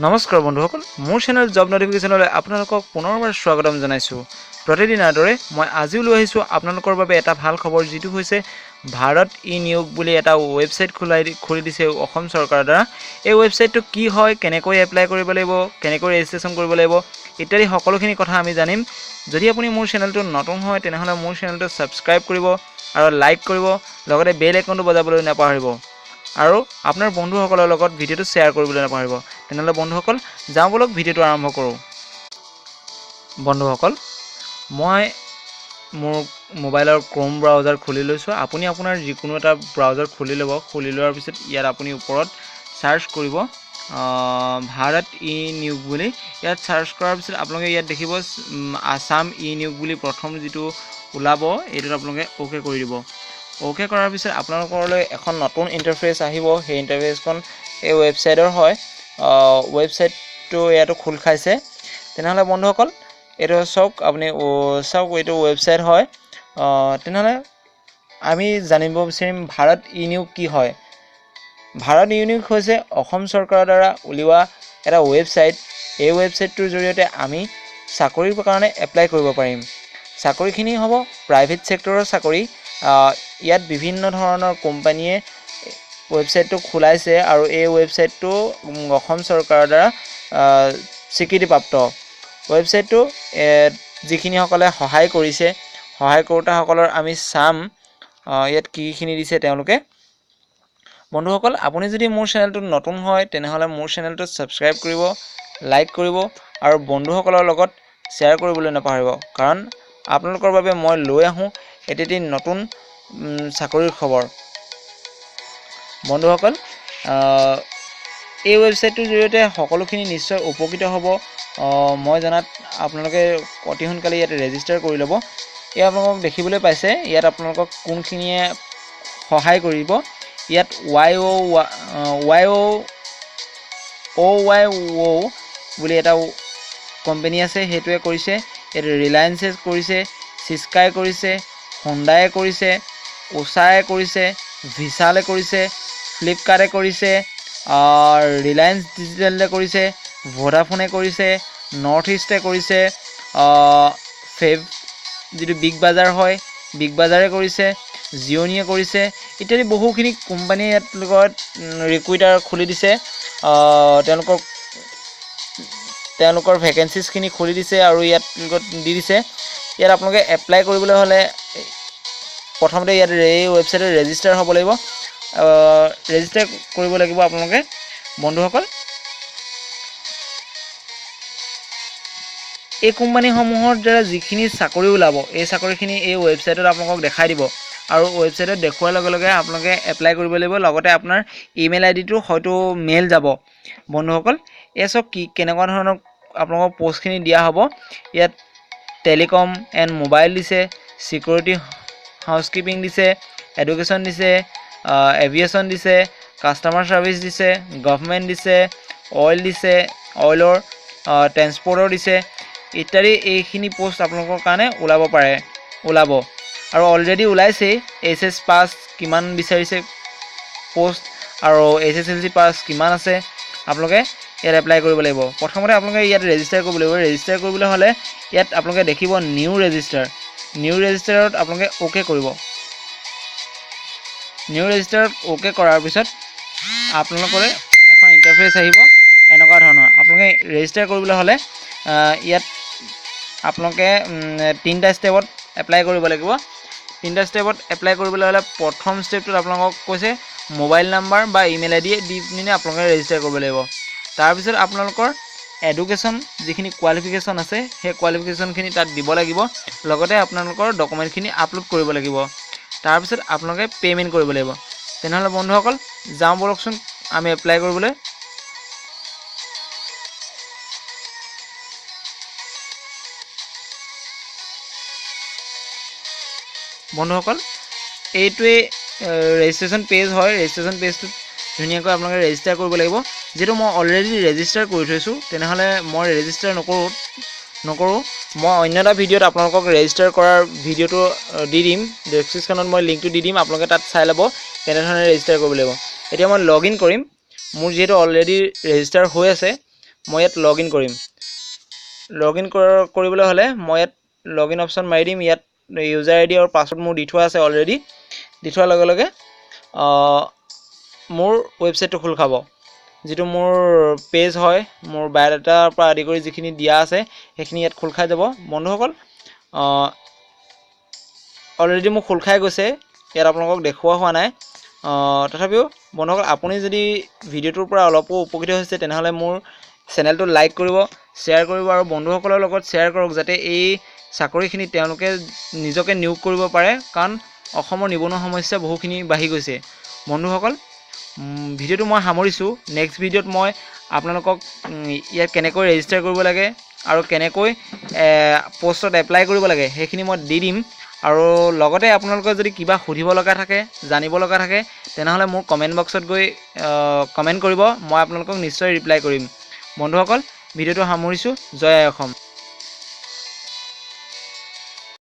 নমস্কাৰ বন্ধুসকল, মোৰ চেনেল জব নটিফিকেশ্যনলৈ আপোনালোকক পুনৰবাৰ স্বাগতম জনাইছোঁ। প্ৰতিদিনৰ দৰে মই আজিও লৈ আহিছোঁ আপোনালোকৰ বাবে এটা ভাল খবৰ, যিটো হৈছে ভাৰত ই নিয়োগ বুলি এটা ৱেবছাইট খুলি দিছে অসম চৰকাৰৰ দ্বাৰা। এই ৱেবছাইটটো কি হয়, কেনেকৈ এপ্লাই কৰিব লাগিব, কেনেকৈ ৰেজিষ্ট্ৰেশ্যন কৰিব লাগিব ইত্যাদি সকলোখিনি কথা আমি জানিম। যদি আপুনি মোৰ চেনেলটো নতুন হয় তেনেহ'লে মোৰ চেনেলটো ছাবস্ক্ৰাইব কৰিব আৰু লাইক কৰিব, লগতে বেল আইকনটো বজাবলৈ নাপাহৰিব আৰু আপোনাৰ বন্ধুসকলৰ লগত ভিডিঅ'টো শ্বেয়াৰ কৰিবলৈ নাপাহৰিব। তেনেহ'লে বন্ধুসকল যাওঁ বলক ভিডিঅ'টো আৰম্ভ কৰোঁ। বন্ধুসকল, মই মোৰ মোবাইলৰ ক্ৰোম ব্ৰাউজাৰ খুলি লৈছোঁ। আপুনি আপোনাৰ যিকোনো এটা ব্ৰাউজাৰ খুলি ল'ব। খুলি লোৱাৰ পিছত ইয়াত আপুনি ওপৰত চাৰ্চ কৰিব ভাৰত ই নিয়োগ বুলি। ইয়াত চাৰ্চ কৰাৰ পিছত আপোনালোকে ইয়াত দেখিব আছাম ই নিয়োগ বুলি প্ৰথম যিটো ওলাব, এইটোত আপোনালোকে অ'কে কৰি দিব। অ'কে কৰাৰ পিছত আপোনালোকলৈ এখন নতুন ইণ্টাৰফেচ আহিব। সেই ইণ্টাৰফেচখন এই ৱেবছাইটৰ হয়। ৱেবছাইটটো ইয়াতো খোল খাইছে। তেনেহ'লে বন্ধুসকল এইটো চাওক, আপুনি চাওক এইটো ৱেবছাইট হয়। তেনেহ'লে আমি জানিব বিচাৰিম ভাৰত ই নিয়োগ কি হয়। ভাৰত ই নিয়োগ হৈছে অসম চৰকাৰৰ দ্বাৰা উলিওৱা এটা ৱেবছাইট। এই ৱেবছাইটটোৰ জৰিয়তে আমি চাকৰিৰ কাৰণে এপ্লাই কৰিব পাৰিম। চাকৰিখিনি হ'ব প্ৰাইভেট ছেক্টৰৰ চাকৰি। ইয়াত বিভিন্ন ধৰণৰ কোম্পানীয়ে ৱেবছাইটটো খোলাইছে আৰু এই ৱেবছাইটটো অসম চৰকাৰৰ দ্বাৰা স্বীকৃতিপ্ৰাপ্ত। ৱেবছাইটটো যিখিনিসকলে সহায় কৰিছে, সহায় কৰোঁতাসকলৰ আমি চাম ইয়াত কিখিনি দিছে তেওঁলোকে। বন্ধুসকল, আপুনি যদি মোৰ চেনেলটোত নতুন হয় তেনেহ'লে মোৰ চেনেলটো ছাবস্ক্ৰাইব কৰিব, লাইক কৰিব আৰু বন্ধুসকলৰ লগত শ্বেয়াৰ কৰিবলৈ নাপাহৰিব, কাৰণ আপোনালোকৰ বাবে মই লৈ আহোঁ এটি নতুন চাকৰিৰ খবৰ। বন্ধুসকল, এই ৱেবছাইটটোৰ জৰিয়তে সকলোখিনি নিশ্চয় উপকৃত হ'ব। মই জনাত আপোনালোকে অতি সোনকালে ইয়াত ৰেজিষ্টাৰ কৰি ল'ব। ইয়াত আপোনালোকক দেখিবলৈ পাইছে, ইয়াত আপোনালোকক কোনখিনিয়ে সহায় কৰিব। ইয়াত YOYO বুলি এটা কোম্পানী আছে, সেইটোৱে কৰিছে। ইয়াত ৰিলায়েন্সে কৰিছে, চিস্কাই কৰিছে, হোণ্ডাই কৰিছে, ওষাই কৰিছে, ভিশালে কৰিছে, ফ্লিপকাৰ্টে কৰিছে, ৰিলায়েন্স ডিজিটেলে কৰিছে, ভোডাফোনে কৰিছে, নৰ্থ ইষ্টে কৰিছে, যিটো বিগ বাজাৰ হয় বিগ বাজাৰে কৰিছে, জিঅ'নিয়ে কৰিছে ইত্যাদি বহুখিনি কোম্পানীয়ে ইয়াত লগত ৰিক্ৰুইটাৰ খুলি দিছে। তেওঁলোকৰ ভেকেঞ্চিছখিনি খুলি দিছে আৰু ইয়াত দি দিছে। ইয়াত আপোনালোকে এপ্লাই কৰিবলৈ হ'লে প্ৰথমতে ইয়াত এই ৱেবছাইটত ৰেজিষ্টাৰ হ'ব লাগিব। ৰেজিষ্টাৰ কৰিব লাগিব আপোনালোকে। বন্ধুসকল, এই কোম্পানীসমূহৰ দ্বাৰা যিখিনি চাকৰি ওলাব, এই চাকৰিখিনি এই ৱেবছাইটত আপোনালোকক দেখাই দিব আৰু ৱেবছাইটত দেখুওৱাৰ লগে লগে আপোনালোকে এপ্লাই কৰিব লাগিব। লগতে আপোনাৰ ইমেইল আইডিটো হয়তো মেইল যাব। বন্ধুসকল, এই চব কেনেকুৱা ধৰণৰ আপোনালোকৰ পষ্টখিনি দিয়া হ'ব। ইয়াত টেলিকম এণ্ড মোবাইল দিছে, ছিকিউৰিটি হাউচকিপিং দিছে, এডুকেশ্যন দিছে, এভিয়েশ্যন দিছে, কাষ্টমাৰ ছাৰ্ভিচ দিছে, গভৰ্ণমেণ্ট দিছে, অইল দিছে, অইলৰ ট্ৰেন্সপৰ্টৰ দিছে ইত্যাদি। এইখিনি পষ্ট আপোনালোকৰ কাৰণে ওলাব আৰু অলৰেডি ওলাইছেই। HS পাছ কিমান বিচাৰিছে পষ্ট আৰু SSLC পাছ কিমান আছে, আপোনালোকে ইয়াত এপ্লাই কৰিব লাগিব। প্ৰথমতে আপোনালোকে ইয়াত ৰেজিষ্টাৰ কৰিব লাগিব। ৰেজিষ্টাৰ কৰিবলৈ হ'লে ইয়াত আপোনালোকে দেখিব নিউ ৰেজিষ্টাৰত আপোনালোকে অ'কে কৰিব। নিউ ৰেজিষ্টাৰত অ'কে কৰাৰ পিছত আপোনালোকলৈ এখন ইণ্টাৰফেচ আহিব এনেকুৱা ধৰণৰ। আপোনালোকে ৰেজিষ্টাৰ কৰিবলৈ হ'লে ইয়াত আপোনালোকে 3টা ষ্টেপত এপ্লাই কৰিব লাগিব। 3টা ষ্টেপত এপ্লাই কৰিবলৈ হ'লে প্ৰথম ষ্টেপটোত আপোনালোকক কৈছে মোবাইল নাম্বাৰ বা ইমেইল আইডি দি পিনে আপোনালোকে ৰেজিষ্টাৰ কৰিব লাগিব। তাৰপিছত আপোনালোকৰ এডুকেশ্যন যিখিনি কোৱালিফিকেশ্যন আছে, সেই কোৱালিফিকেশ্যনখিনি তাত দিব লাগিব। লগতে আপোনালোকৰ ডকুমেণ্টখিনি আপলোড কৰিব লাগিব। তাৰপিছত আপোনালোকে পে'মেণ্ট কৰিব লাগিব। তেনেহ'লে বন্ধুসকল যাওঁ বলকচোন আমি এপ্লাই কৰিবলৈ। বন্ধুসকল, এইটোৱেই ৰেজিষ্ট্ৰেশ্যন পেজ হয়। ৰেজিষ্ট্ৰেশ্যন পেজটোত ধুনীয়াকৈ আপোনালোকে ৰেজিষ্টাৰ কৰিব লাগিব। যিহেতু মই অলৰেডি ৰেজিষ্টাৰ কৰি থৈছোঁ, তেনেহ'লে মই ৰেজিষ্টাৰ নকৰোঁ। মই অন্য এটা ভিডিঅ'ত আপোনালোকক ৰেজিষ্টাৰ কৰাৰ ভিডিঅ'টো দি দিম। ডেছক্ৰিপশ্যনত মই লিংকটো দি দিম, আপোনালোকে তাত চাই ল'ব কেনেধৰণে ৰেজিষ্টাৰ কৰিব লাগিব। এতিয়া মই লগ ইন কৰিম। মোৰ যিহেতু অলৰেডি ৰেজিষ্টাৰ হৈ আছে, মই ইয়াত লগ ইন কৰিম। লগ ইন কৰিবলৈ হ'লে মই ইয়াত লগ ইন অপশ্যন মাৰি দিম। ইয়াত ইউজাৰ আই ডি আৰু পাছৱৰ্ড মোৰ দি থোৱা আছে অলৰেডি। দি থোৱাৰ লগে লগে মোৰ ৱেবছাইটটো খোল খাব। যিটো মোৰ পেজ হয়, মোৰ বায়'ডাটাৰ পৰা আদি কৰি যিখিনি দিয়া আছে সেইখিনি ইয়াত খোল খাই যাব। বন্ধুসকল অলৰেডি মোক খোল খাই গৈছে, ইয়াত আপোনালোকক দেখুওৱা হোৱা নাই। তথাপিও বন্ধুসকল আপুনি যদি ভিডিঅ'টোৰ পৰা অলপো উপকৃত হৈছে তেনেহ'লে মোৰ চেনেলটো লাইক কৰিব, শ্বেয়াৰ কৰিব আৰু বন্ধুসকলৰ লগত শ্বেয়াৰ কৰক, যাতে এই চাকৰিখিনি তেওঁলোকে নিজকে নিয়োগ কৰিব পাৰে। কাৰণ অসমৰ নিবনুৱা সমস্যা বহুখিনি বাঢ়ি গৈছে। বন্ধুসকল ভিডিঅ'টো মই সামৰিছোঁ। নেক্সট ভিডিঅ'ত মই আপোনালোকক ইয়াত কেনেকৈ ৰেজিষ্টাৰ কৰিব লাগে আৰু কেনেকৈ পষ্টত এপ্লাই কৰিব লাগে সেইখিনি মই দি দিম। আৰু লগতে আপোনালোকৰ যদি কিবা সুধিব লগা থাকে, জানিব লগা থাকে, তেনেহ'লে মোৰ কমেণ্ট বক্সত গৈ কমেণ্ট কৰিব, মই আপোনালোকক নিশ্চয় ৰিপ্লাই কৰিম। বন্ধুসকল ভিডিঅ'টো সামৰিছোঁ। জয় আই অসম।